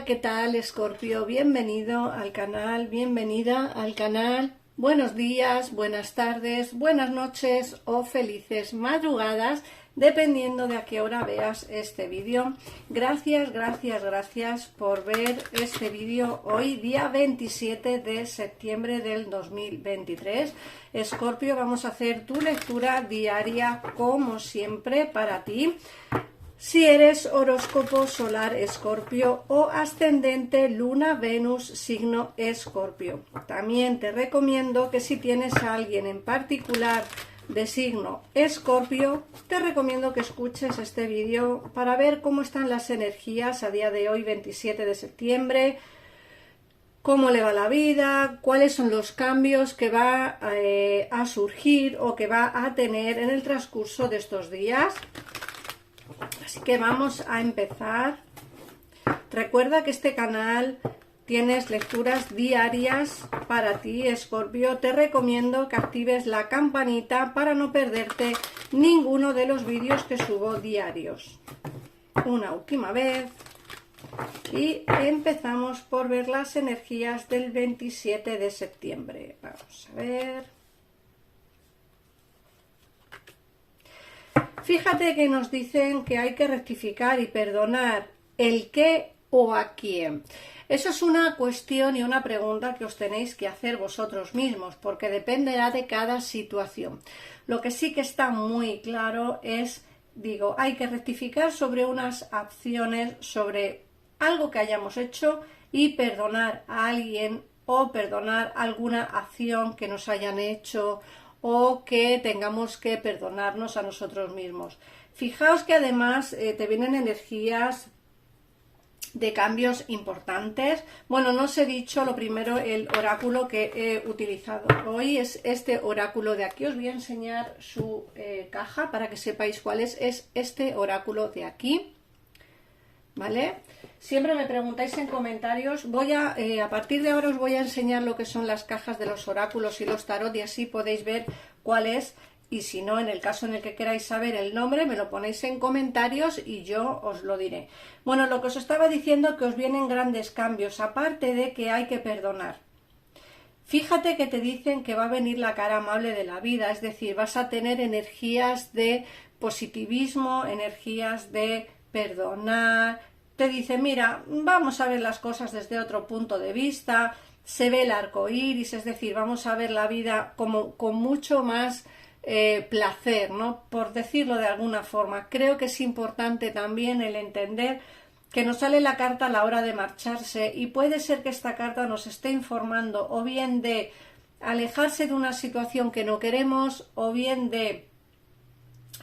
¿qué tal, Escorpio? Bienvenido al canal, bienvenida al canal. Buenos días, buenas tardes, buenas noches o felices madrugadas, dependiendo de a qué hora veas este vídeo. Gracias por ver este vídeo hoy, día 27 de septiembre del 2023. Escorpio, vamos a hacer tu lectura diaria, como siempre, para ti. Si eres horóscopo solar Escorpio o ascendente Luna Venus signo Escorpio. También te recomiendo que si tienes a alguien en particular de signo Escorpio, te recomiendo que escuches este vídeo para ver cómo están las energías a día de hoy, 27 de septiembre, cómo le va la vida, cuáles son los cambios que va a surgir o que va a tener en el transcurso de estos días. Así que vamos a empezar. Recuerda que este canal tienes lecturas diarias para ti, Escorpio. Te recomiendo que actives la campanita para no perderte ninguno de los vídeos que subo diarios. Una última vez. Y empezamos por ver las energías del 27 de septiembre. Vamos a ver. Fíjate que nos dicen que hay que rectificar y perdonar el qué o a quién. Eso es una cuestión y una pregunta que os tenéis que hacer vosotros mismos, porque dependerá de cada situación. Lo que sí que está muy claro es, hay que rectificar sobre unas acciones, sobre algo que hayamos hecho y perdonar a alguien o perdonar alguna acción que nos hayan hecho o que tengamos que perdonarnos a nosotros mismos. Fijaos que además te vienen energías de cambios importantes. Bueno, no os he dicho lo primero, el oráculo que he utilizado hoy es este oráculo de aquí. Os voy a enseñar su caja para que sepáis cuál es este oráculo de aquí, ¿vale? Siempre me preguntáis en comentarios. A partir de ahora os voy a enseñar lo que son las cajas de los oráculos y los tarot, y así podéis ver cuál es. Y si no, en el caso en el que queráis saber el nombre, me lo ponéis en comentarios y yo os lo diré. Bueno, lo que os estaba diciendo, que os vienen grandes cambios, aparte de que hay que perdonar. Fíjate que te dicen que va a venir la cara amable de la vida, es decir, vas a tener energías de positivismo, energías de perdonar. Te dice, mira, vamos a ver las cosas desde otro punto de vista, se ve el arco iris, es decir, vamos a ver la vida como con mucho más placer, ¿no? Por decirlo de alguna forma. Creo que es importante también el entender que nos sale la carta a la hora de marcharse, y puede ser que esta carta nos esté informando o bien de alejarse de una situación que no queremos, o bien de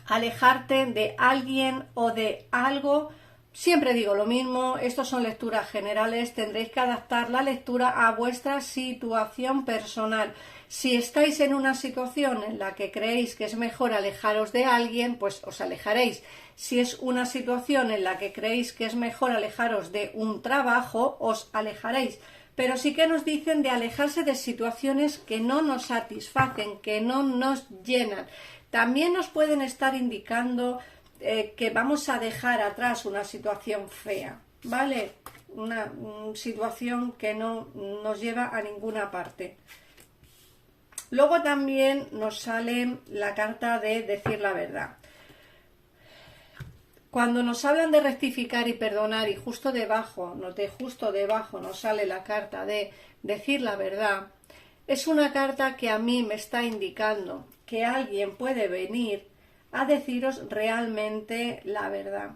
alejarte de alguien o de algo. Siempre digo lo mismo, estos son lecturas generales, tendréis que adaptar la lectura a vuestra situación personal. Si estáis en una situación en la que creéis que es mejor alejaros de alguien, pues os alejaréis. Si es una situación en la que creéis que es mejor alejaros de un trabajo, os alejaréis. Pero sí que nos dicen de alejarse de situaciones que no nos satisfacen, que no nos llenan. También nos pueden estar indicando que vamos a dejar atrás una situación fea, ¿vale? Una situación que no nos lleva a ninguna parte. Luego también nos sale la carta de decir la verdad. Cuando nos hablan de rectificar y perdonar, y justo debajo nos sale la carta de decir la verdad, es una carta que a mí me está indicando que alguien puede venir a deciros realmente la verdad.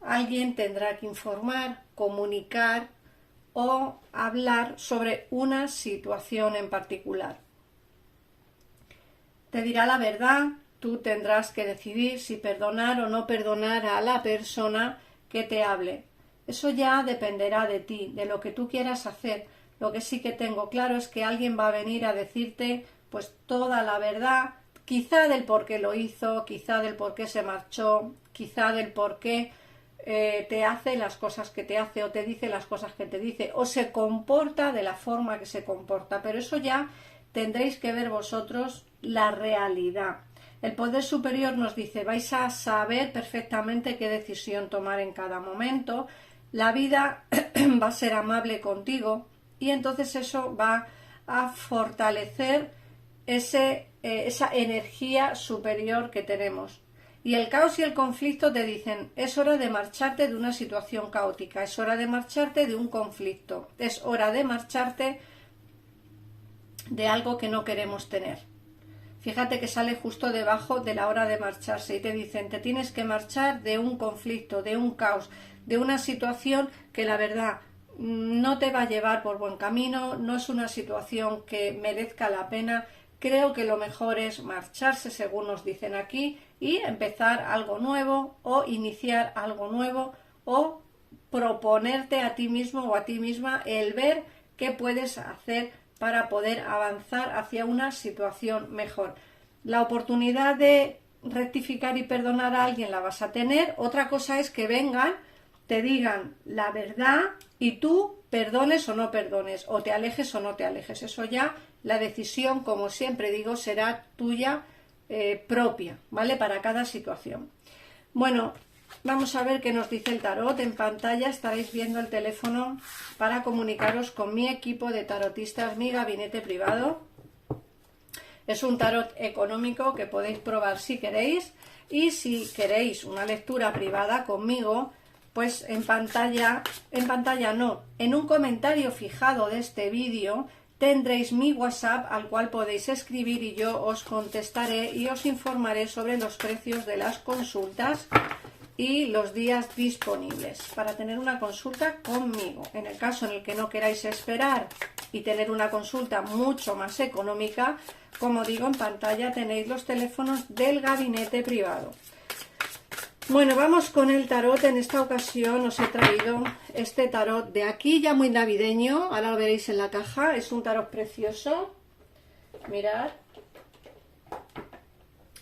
Alguien tendrá que informar, comunicar o hablar sobre una situación en particular. Te dirá la verdad, tú tendrás que decidir si perdonar o no perdonar a la persona que te hable. Eso ya dependerá de ti, de lo que tú quieras hacer. Lo que sí que tengo claro es que alguien va a venir a decirte pues toda la verdad, quizá del por qué lo hizo, quizá del por qué se marchó, quizá del por qué te hace las cosas que te hace, o te dice las cosas que te dice, o se comporta de la forma que se comporta. Pero eso ya tendréis que ver vosotros la realidad. El poder superior nos dice, vais a saber perfectamente qué decisión tomar en cada momento, la vida va a ser amable contigo y entonces eso va a fortalecer esa energía superior que tenemos. Y el caos y el conflicto te dicen, es hora de marcharte de una situación caótica, es hora de marcharte de un conflicto, es hora de marcharte de algo que no queremos tener. Fíjate que sale justo debajo de la hora de marcharse y te dicen, te tienes que marchar de un conflicto, de un caos, de una situación que la verdad no te va a llevar por buen camino, no es una situación que merezca la pena. Creo que lo mejor es marcharse, según nos dicen aquí, y empezar algo nuevo o iniciar algo nuevo o proponerte a ti mismo o a ti misma el ver qué puedes hacer para poder avanzar hacia una situación mejor. La oportunidad de rectificar y perdonar a alguien la vas a tener. Otra cosa es que vengan, te digan la verdad y tú perdones o no perdones, o te alejes o no te alejes. Eso ya, la decisión, como siempre digo, será tuya propia, ¿vale? Para cada situación. Bueno, vamos a ver qué nos dice el tarot. En pantalla estaréis viendo el teléfono para comunicaros con mi equipo de tarotistas, mi gabinete privado. Es un tarot económico que podéis probar si queréis, y si queréis una lectura privada conmigo, pues en pantalla no, en un comentario fijado de este vídeo tendréis mi WhatsApp al cual podéis escribir y yo os contestaré y os informaré sobre los precios de las consultas y los días disponibles para tener una consulta conmigo. En el caso en el que no queráis esperar y tener una consulta mucho más económica, como digo, en pantalla tenéis los teléfonos del gabinete privado. Bueno, vamos con el tarot. En esta ocasión os he traído este tarot de aquí, ya muy navideño. Ahora lo veréis en la caja. Es un tarot precioso. Mirad.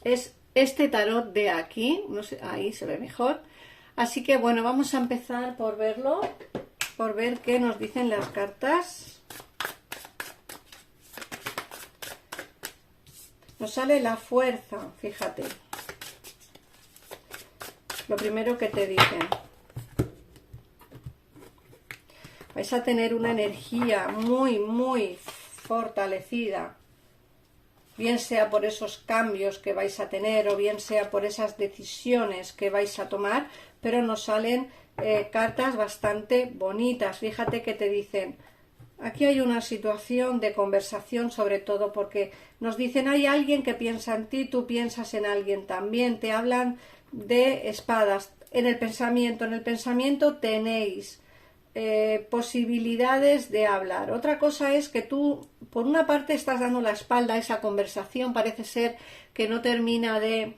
Es este tarot de aquí. No sé, ahí se ve mejor. Así que bueno, vamos a empezar por verlo, por ver qué nos dicen las cartas. Nos sale la fuerza, fíjate. Lo primero que te dicen, vais a tener una energía muy fortalecida, bien sea por esos cambios que vais a tener o bien sea por esas decisiones que vais a tomar, pero nos salen cartas bastante bonitas. Fíjate que te dicen, aquí hay una situación de conversación, sobre todo porque nos dicen, hay alguien que piensa en ti, tú piensas en alguien también, te hablan de espadas. En el pensamiento tenéis posibilidades de hablar. Otra cosa es que tú, por una parte, estás dando la espalda a esa conversación, parece ser que no termina de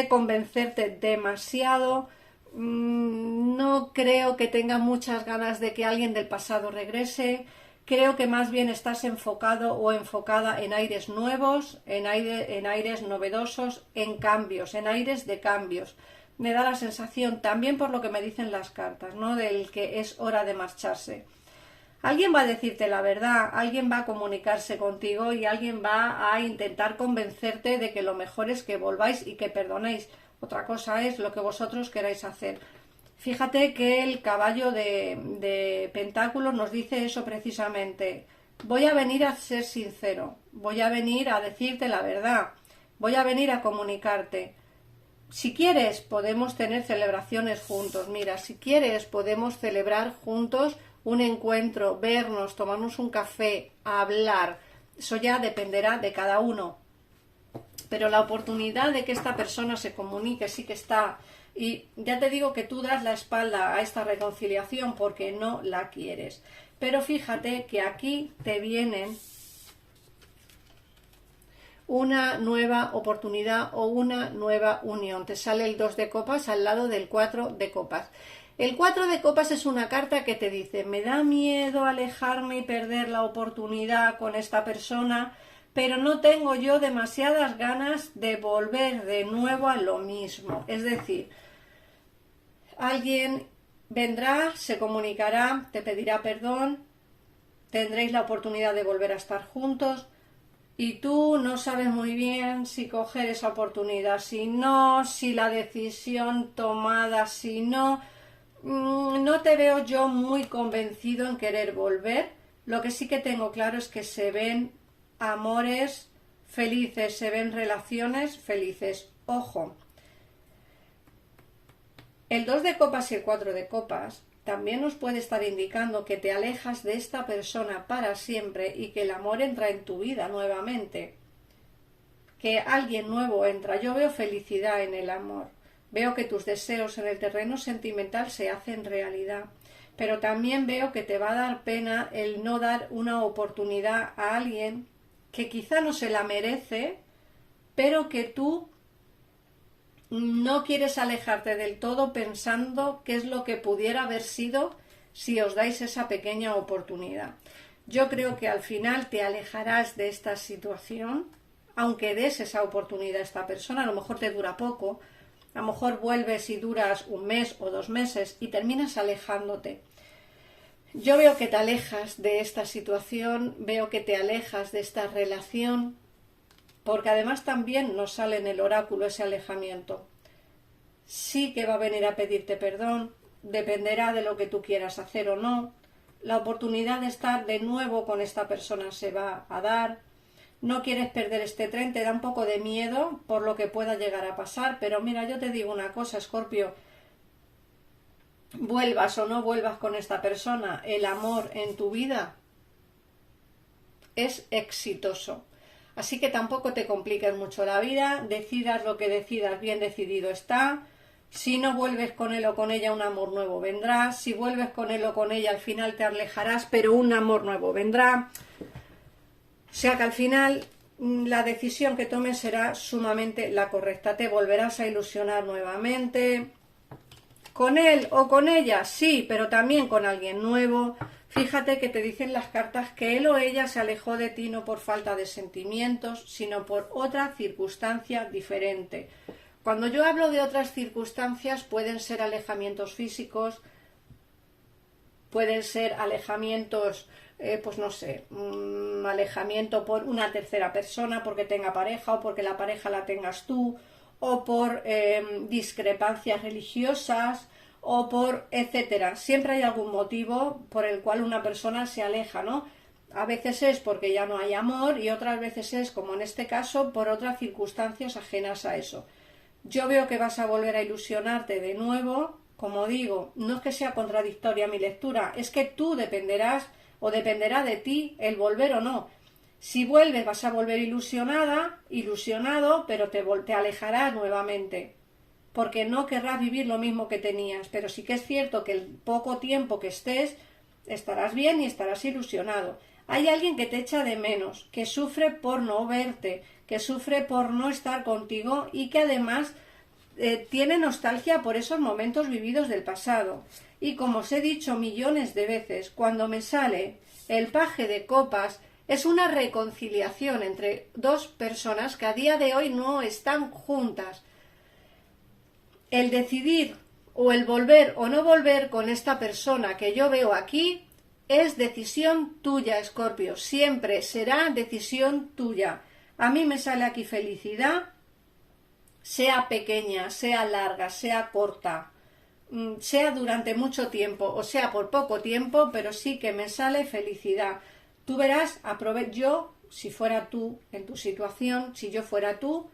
convencerte demasiado. No creo que tengas muchas ganas de que alguien del pasado regrese. Creo que más bien estás enfocado o enfocada en aires nuevos, en aires novedosos, en cambios, en aires de cambios. Me da la sensación, también por lo que me dicen las cartas, ¿no?, del que es hora de marcharse. Alguien va a decirte la verdad, alguien va a comunicarse contigo y alguien va a intentar convencerte de que lo mejor es que volváis y que perdonéis. Otra cosa es lo que vosotros queráis hacer. Fíjate que el caballo de pentáculos nos dice eso precisamente. Voy a venir a ser sincero, voy a venir a decirte la verdad, voy a venir a comunicarte. Si quieres, podemos tener celebraciones juntos. Mira, si quieres, podemos celebrar juntos un encuentro, vernos, tomarnos un café, hablar. Eso ya dependerá de cada uno. Pero la oportunidad de que esta persona se comunique sí que está. Y ya te digo que tú das la espalda a esta reconciliación porque no la quieres. Pero fíjate que aquí te vienen una nueva oportunidad o una nueva unión. Te sale el 2 de copas al lado del 4 de copas. El 4 de copas es una carta que te dice, me da miedo alejarme y perder la oportunidad con esta persona, pero no tengo yo demasiadas ganas de volver de nuevo a lo mismo. Es decir, alguien vendrá, se comunicará, te pedirá perdón, tendréis la oportunidad de volver a estar juntos y tú no sabes muy bien si coger esa oportunidad, si no, si la decisión tomada, si no, No te veo yo muy convencido en querer volver. Lo que sí que tengo claro es que se ven amores felices, se ven relaciones felices. Ojo, el 2 de copas y el 4 de copas también nos puede estar indicando que te alejas de esta persona para siempre y que el amor entra en tu vida nuevamente, que alguien nuevo entra. Yo veo felicidad en el amor, veo que tus deseos en el terreno sentimental se hacen realidad, pero también veo que te va a dar pena el no dar una oportunidad a alguien que quizá no se la merece, pero que tú no quieres alejarte del todo pensando qué es lo que pudiera haber sido si os dais esa pequeña oportunidad. Yo creo que al final te alejarás de esta situación, aunque des esa oportunidad a esta persona. A lo mejor te dura poco, a lo mejor vuelves y duras un mes o 2 meses y terminas alejándote. Yo veo que te alejas de esta situación, veo que te alejas de esta relación, porque además también nos sale en el oráculo ese alejamiento. Sí que va a venir a pedirte perdón, dependerá de lo que tú quieras hacer o no. La oportunidad de estar de nuevo con esta persona se va a dar. No quieres perder este tren, te da un poco de miedo por lo que pueda llegar a pasar, pero mira, yo te digo una cosa, Escorpio, vuelvas o no vuelvas con esta persona, el amor en tu vida es exitoso. Así que tampoco te compliques mucho la vida, decidas lo que decidas, bien decidido está. Si no vuelves con él o con ella, un amor nuevo vendrá. Si vuelves con él o con ella, al final te alejarás, pero un amor nuevo vendrá. O sea que al final la decisión que tomes será sumamente la correcta. Te volverás a ilusionar nuevamente. Con él o con ella, sí, pero también con alguien nuevo. Fíjate que te dicen las cartas que él o ella se alejó de ti no por falta de sentimientos, sino por otra circunstancia diferente. Cuando yo hablo de otras circunstancias, pueden ser alejamientos físicos, pueden ser alejamientos, pues no sé, alejamiento por una tercera persona, porque tenga pareja o porque la pareja la tengas tú, o por discrepancias religiosas, o por etcétera. Siempre hay algún motivo por el cual una persona se aleja, ¿no? A veces es porque ya no hay amor y otras veces es, como en este caso, por otras circunstancias ajenas a eso. Yo veo que vas a volver a ilusionarte de nuevo. Como digo, no es que sea contradictoria mi lectura, es que tú dependerás o dependerá de ti el volver o no. Si vuelves vas a volver ilusionada, ilusionado, pero te alejarás nuevamente, porque no querrás vivir lo mismo que tenías. Pero sí que es cierto que el poco tiempo que estés, estarás bien y estarás ilusionado. Hay alguien que te echa de menos, que sufre por no verte, que sufre por no estar contigo y que además tiene nostalgia por esos momentos vividos del pasado. Y como os he dicho millones de veces, cuando me sale el paje de copas, es una reconciliación entre dos personas que a día de hoy no están juntas. El decidir o el volver o no volver con esta persona que yo veo aquí es decisión tuya, Escorpio. Siempre será decisión tuya. A mí me sale aquí felicidad, sea pequeña, sea larga, sea corta, sea durante mucho tiempo o sea por poco tiempo, pero sí que me sale felicidad. Tú verás, yo, si fuera tú en tu situación, si yo fuera tú,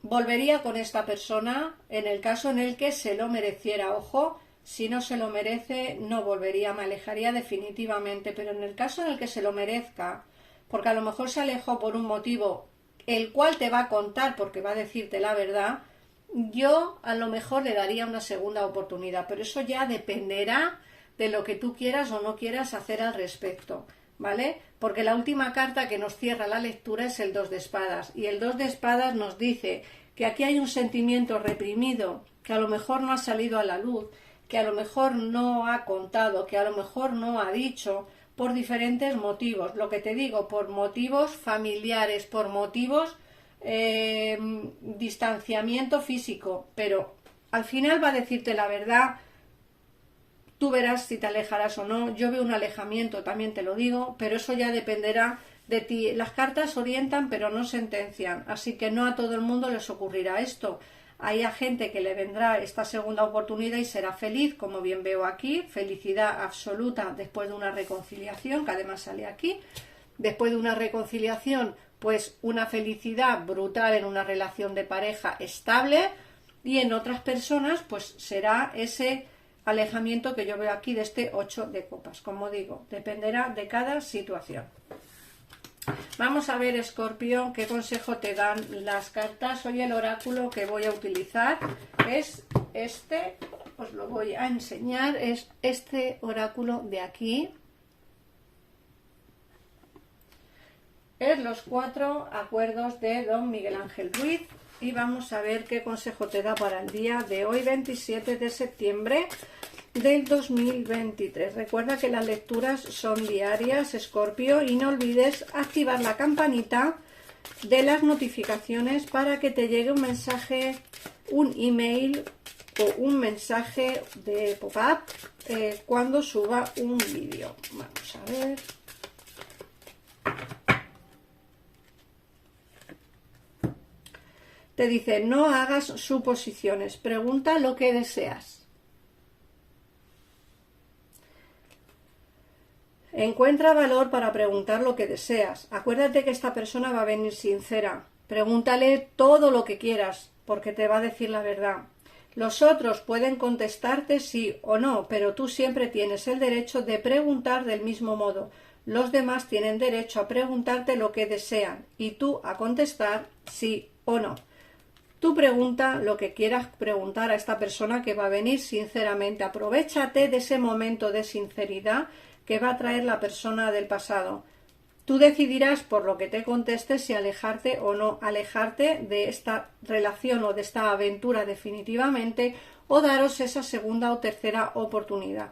volvería con esta persona en el caso en el que se lo mereciera. Ojo, si no se lo merece, no volvería, me alejaría definitivamente, pero en el caso en el que se lo merezca, porque a lo mejor se alejó por un motivo el cual te va a contar porque va a decirte la verdad, yo a lo mejor le daría una segunda oportunidad, pero eso ya dependerá de lo que tú quieras o no quieras hacer al respecto, ¿vale? Porque la última carta que nos cierra la lectura es el 2 de espadas, y el 2 de espadas nos dice que aquí hay un sentimiento reprimido, que a lo mejor no ha salido a la luz, que a lo mejor no ha contado, que a lo mejor no ha dicho, por diferentes motivos. Lo que te digo, por motivos familiares, por motivos distanciamiento físico, pero al final va a decirte la verdad. Tú verás si te alejarás o no. Yo veo un alejamiento, también te lo digo, pero eso ya dependerá de ti. Las cartas orientan pero no sentencian, así que no a todo el mundo les ocurrirá esto. Hay a gente que le vendrá esta segunda oportunidad y será feliz, como bien veo aquí, felicidad absoluta después de una reconciliación, que además sale aquí. Después de una reconciliación, pues una felicidad brutal en una relación de pareja estable, y en otras personas pues será ese alejamiento que yo veo aquí de este 8 de copas. Como digo, dependerá de cada situación. Vamos a ver, Escorpio, qué consejo te dan las cartas. Hoy el oráculo que voy a utilizar es este, os lo voy a enseñar, es este oráculo de aquí. Es los 4 acuerdos de don Miguel Ángel Ruiz y vamos a ver qué consejo te da para el día de hoy, 27 de septiembre del 2023. Recuerda que las lecturas son diarias, Escorpio, y no olvides activar la campanita de las notificaciones para que te llegue un mensaje, un email o un mensaje de pop-up cuando suba un vídeo. Vamos a ver. Te dice, no hagas suposiciones, pregunta lo que deseas. Encuentra valor para preguntar lo que deseas. Acuérdate que esta persona va a venir sincera. Pregúntale todo lo que quieras, porque te va a decir la verdad. Los otros pueden contestarte sí o no, pero tú siempre tienes el derecho de preguntar del mismo modo. Los demás tienen derecho a preguntarte lo que desean y tú a contestar sí o no. Tú pregunta lo que quieras preguntar a esta persona que va a venir sinceramente. Aprovéchate de ese momento de sinceridad que va a traer la persona del pasado. Tú decidirás por lo que te conteste si alejarte o no alejarte de esta relación o de esta aventura definitivamente, o daros esa segunda o tercera oportunidad.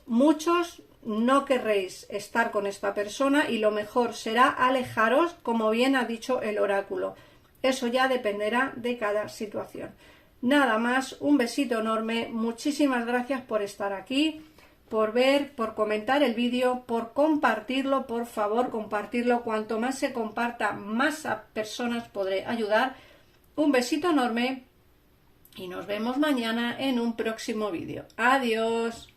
Muchos no querréis estar con esta persona y lo mejor será alejaros, como bien ha dicho el oráculo. Eso ya dependerá de cada situación. Nada más, un besito enorme, muchísimas gracias por estar aquí, por ver, por comentar el vídeo, por compartirlo, por favor, compartirlo. Cuanto más se comparta, más a personas podré ayudar. Un besito enorme y nos vemos mañana en un próximo vídeo. Adiós.